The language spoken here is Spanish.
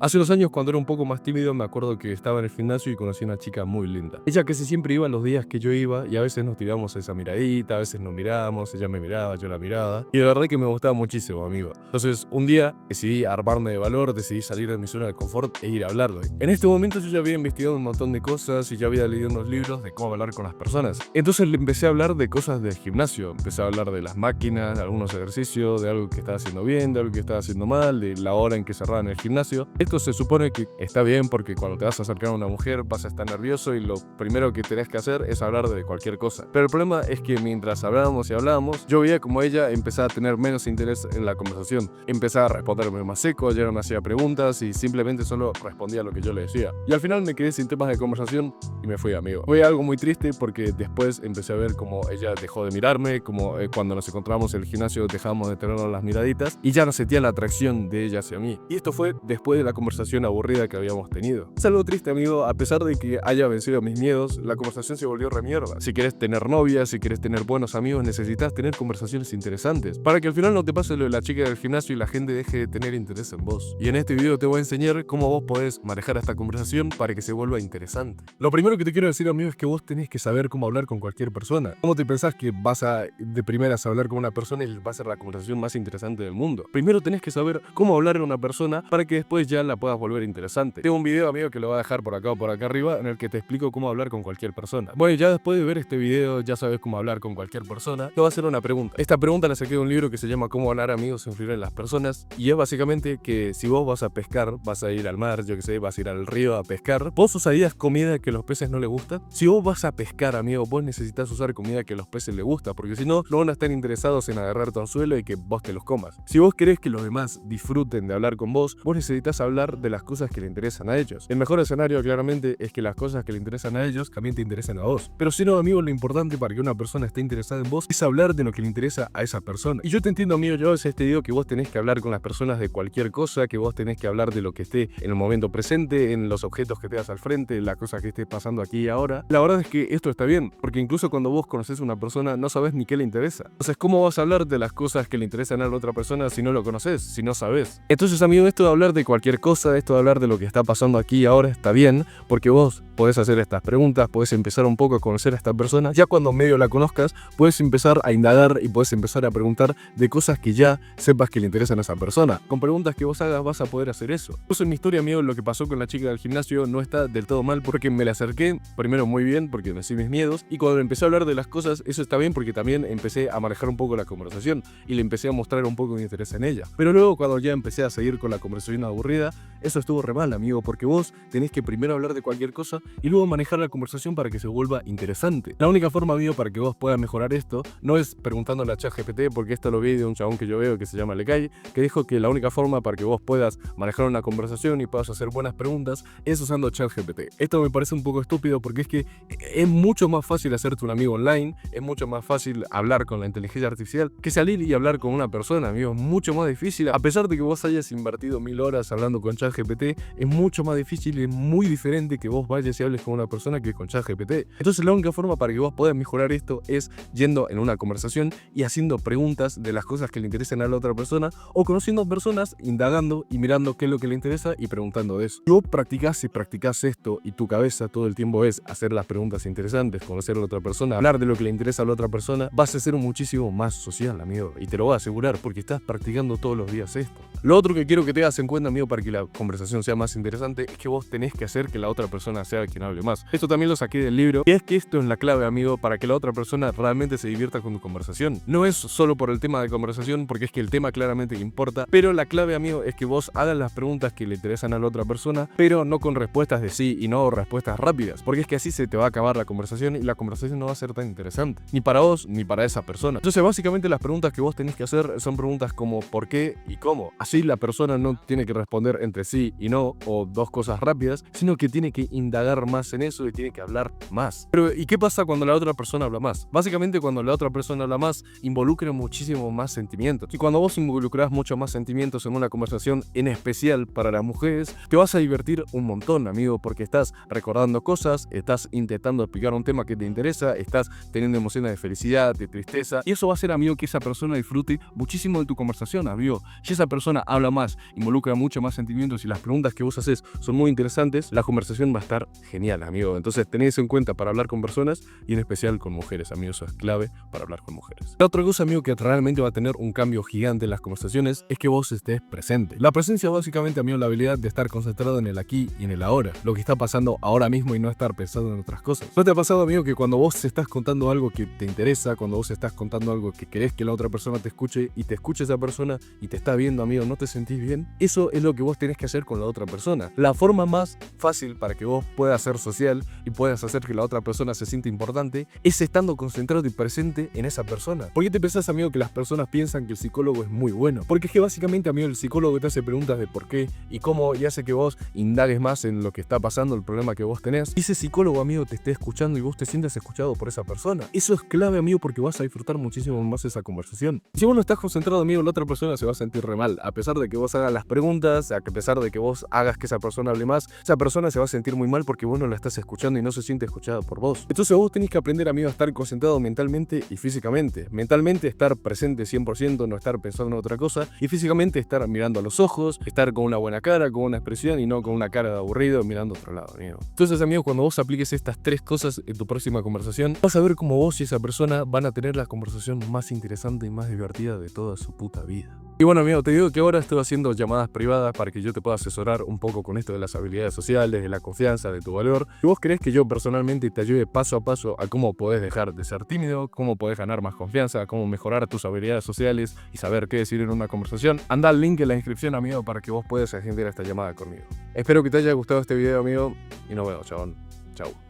Hace unos años, cuando era un poco más tímido, me acuerdo que estaba en el gimnasio y conocí a una chica muy linda. Ella casi siempre iba los días que yo iba y a veces nos tiramos esa miradita, a veces nos mirábamos, ella me miraba, yo la miraba. Y de verdad que me gustaba muchísimo, amigo. Entonces, un día decidí armarme de valor, decidí salir de mi zona de confort e ir a hablarle. En este momento yo ya había investigado un montón de cosas y ya había leído unos libros de cómo hablar con las personas. Entonces le empecé a hablar de cosas del gimnasio, empecé a hablar de las máquinas, de algunos ejercicios, de algo que estaba haciendo bien, de algo que estaba haciendo mal, de la hora en que cerraban el gimnasio. Esto se supone que está bien porque cuando te vas a acercar a una mujer vas a estar nervioso y lo primero que tenés que hacer es hablar de cualquier cosa. Pero el problema es que mientras hablábamos y hablábamos, yo veía como ella empezaba a tener menos interés en la conversación. Empezaba a responderme más seco, ya no me hacía preguntas y simplemente solo respondía lo que yo le decía. Y al final me quedé sin temas de conversación y me fui, amigo. Fue algo muy triste porque después empecé a ver como ella dejó de mirarme, como cuando nos encontramos en el gimnasio dejamos de tenernos las miraditas y ya no sentía la atracción de ella hacia mí. Y esto fue después de la conversación aburrida que habíamos tenido. Es algo triste, amigo, a pesar de que haya vencido mis miedos, la conversación se volvió re mierda. Si quieres tener novia, si quieres tener buenos amigos, necesitas tener conversaciones interesantes para que al final no te pase lo de la chica del gimnasio y la gente deje de tener interés en vos. Y en este video te voy a enseñar cómo vos podés manejar esta conversación para que se vuelva interesante. Lo primero que te quiero decir, amigo, es que vos tenés que saber cómo hablar con cualquier persona. ¿Cómo te pensás que vas a de primeras a hablar con una persona y va a ser la conversación más interesante del mundo? Primero tenés que saber cómo hablar a una persona para que después ya la puedas volver interesante. Tengo un video, amigo, que lo voy a dejar por acá o por acá arriba en el que te explico cómo hablar con cualquier persona. Bueno, ya después de ver este video ya sabes cómo hablar con cualquier persona. Te voy a hacer una pregunta. Esta pregunta la saqué de un libro que se llama Cómo hablar amigos sin influir en las personas y es básicamente que si vos vas a pescar, vas a ir al mar, yo que sé, vas a ir al río a pescar, ¿vos usarías comida que a los peces no les gusta? Si vos vas a pescar, amigo, vos necesitas usar comida que a los peces les gusta, porque si no, no van a estar interesados en agarrar tu anzuelo y que vos te los comas. Si vos querés que los demás disfruten de hablar con vos, vos necesitas hablar de las cosas que le interesan a ellos. El mejor escenario, claramente, es que las cosas que le interesan a ellos también te interesan a vos. Pero si no, amigo, lo importante para que una persona esté interesada en vos es hablar de lo que le interesa a esa persona. Y yo te entiendo, amigo, yo a veces te digo que vos tenés que hablar con las personas de cualquier cosa, que vos tenés que hablar de lo que esté en el momento presente, en los objetos que te das al frente, en la cosa que esté pasando aquí y ahora. La verdad es que esto está bien, porque incluso cuando vos conoces a una persona no sabés ni qué le interesa. Entonces, ¿cómo vas a hablar de las cosas que le interesan a la otra persona si no lo conoces, si no sabés? Entonces, amigo, esto de hablar de cualquier cosa, esto de hablar de lo que está pasando aquí y ahora está bien, porque vos podés hacer estas preguntas, podés empezar un poco a conocer a esta persona. Ya cuando medio la conozcas, puedes empezar a indagar y puedes empezar a preguntar de cosas que ya sepas que le interesan a esa persona. Con preguntas que vos hagas vas a poder hacer eso. Pues en mi historia, amigo, lo que pasó con la chica del gimnasio no está del todo mal porque me la acerqué, primero muy bien porque vencí mis miedos, y cuando empecé a hablar de las cosas, eso está bien porque también empecé a manejar un poco la conversación y le empecé a mostrar un poco de interés en ella. Pero luego cuando ya empecé a seguir con la conversación aburrida, eso estuvo re mal, amigo, porque vos tenés que primero hablar de cualquier cosa y luego manejar la conversación para que se vuelva interesante. La única forma, amigo, para que vos puedas mejorar esto no es preguntándole a ChatGPT, porque esto lo vi de un chabón que yo veo que se llama Lekai, que dijo que la única forma para que vos puedas manejar una conversación y puedas hacer buenas preguntas es usando ChatGPT. Esto me parece un poco estúpido porque es que es mucho más fácil hacerte un amigo online, es mucho más fácil hablar con la inteligencia artificial que salir y hablar con una persona, amigo. Es mucho más difícil, a pesar de que vos hayas invertido 1000 horas hablando con ChatGPT, es mucho más difícil y es muy diferente que vos vayas y hables con una persona que con ChatGPT. Entonces la única forma para que vos puedas mejorar esto es yendo en una conversación y haciendo preguntas de las cosas que le interesan a la otra persona o conociendo personas, indagando y mirando qué es lo que le interesa y preguntando de eso. Si vos practicás esto y tu cabeza todo el tiempo es hacer las preguntas interesantes, conocer a la otra persona, hablar de lo que le interesa a la otra persona, vas a ser muchísimo más social, amigo, y te lo voy a asegurar porque estás practicando todos los días esto. Lo otro que quiero que te hagas en cuenta, amigo, para que la conversación sea más interesante es que vos tenés que hacer que la otra persona sea quien hable más. Esto también lo saqué del libro y es que esto es la clave, amigo, para que la otra persona realmente se divierta con tu conversación. No es solo por el tema de conversación, porque es que el tema claramente le importa, pero la clave, amigo, es que vos hagas las preguntas que le interesan a la otra persona, pero no con respuestas de sí y no respuestas rápidas, porque es que así se te va a acabar la conversación y la conversación no va a ser tan interesante, ni para vos ni para esa persona. Entonces, básicamente las preguntas que vos tenés que hacer son preguntas como ¿por qué y cómo? Así la persona no tiene que responder entre sí y no o dos cosas rápidas, sino que tiene que indagar más en eso y tiene que hablar más. Pero ¿y qué pasa cuando la otra persona habla más? Básicamente cuando la otra persona habla más, involucra muchísimo más sentimientos. Y cuando vos involucrás mucho más sentimientos en una conversación, en especial para las mujeres, te vas a divertir un montón, amigo, porque estás recordando cosas, estás intentando explicar un tema que te interesa, estás teniendo emociones de felicidad, de tristeza, y eso va a hacer, amigo, que esa persona disfrute muchísimo de tu conversación, amigo. Si esa persona habla más, involucra mucho más sentimientos, sentimientos y las preguntas que vos haces son muy interesantes, la conversación va a estar genial, amigo. Entonces tenés eso en cuenta para hablar con personas y en especial con mujeres, amigo. Eso es clave para hablar con mujeres. La otra cosa, amigo, que realmente va a tener un cambio gigante en las conversaciones es que vos estés presente. La presencia básicamente, amigo, la habilidad de estar concentrado en el aquí y en el ahora, lo que está pasando ahora mismo y no estar pensando en otras cosas. ¿No te ha pasado, amigo, que cuando vos estás contando algo que te interesa, cuando vos estás contando algo que querés que la otra persona te escuche y te escuche esa persona y te está viendo, amigo, no te sentís bien? Eso es lo que vos tenés que hacer con la otra persona. La forma más fácil para que vos puedas ser social y puedas hacer que la otra persona se sienta importante es estando concentrado y presente en esa persona. ¿Por qué te pensás, amigo, que las personas piensan que el psicólogo es muy bueno? Porque es que básicamente, amigo, el psicólogo te hace preguntas de por qué y cómo y hace que vos indagues más en lo que está pasando, el problema que vos tenés. Y ese psicólogo, amigo, te esté escuchando y vos te sientas escuchado por esa persona. Eso es clave, amigo, porque vas a disfrutar muchísimo más esa conversación. Si vos no estás concentrado, amigo, la otra persona se va a sentir re mal. A pesar de que vos hagas las preguntas, a pesar de que vos hagas que esa persona hable más, esa persona se va a sentir muy mal porque vos no la estás escuchando y no se siente escuchada por vos. Entonces vos tenés que aprender, amigo, a estar concentrado mentalmente y físicamente. Mentalmente estar presente 100%, no estar pensando en otra cosa, y físicamente estar mirando a los ojos, estar con una buena cara, con una expresión y no con una cara de aburrido mirando a otro lado, amigo. Entonces, amigo, cuando vos apliques estas tres cosas en tu próxima conversación, vas a ver cómo vos y esa persona van a tener la conversación más interesante y más divertida de toda su puta vida. Y bueno, amigo, te digo que ahora estoy haciendo llamadas privadas para que yo te pueda asesorar un poco con esto de las habilidades sociales, de la confianza, de tu valor. Si vos querés que yo personalmente te ayude paso a paso a cómo podés dejar de ser tímido, cómo podés ganar más confianza, cómo mejorar tus habilidades sociales y saber qué decir en una conversación, anda al link en la descripción, amigo, para que vos puedas agendar esta llamada conmigo. Espero que te haya gustado este video, amigo, y nos vemos, chabón. Chau.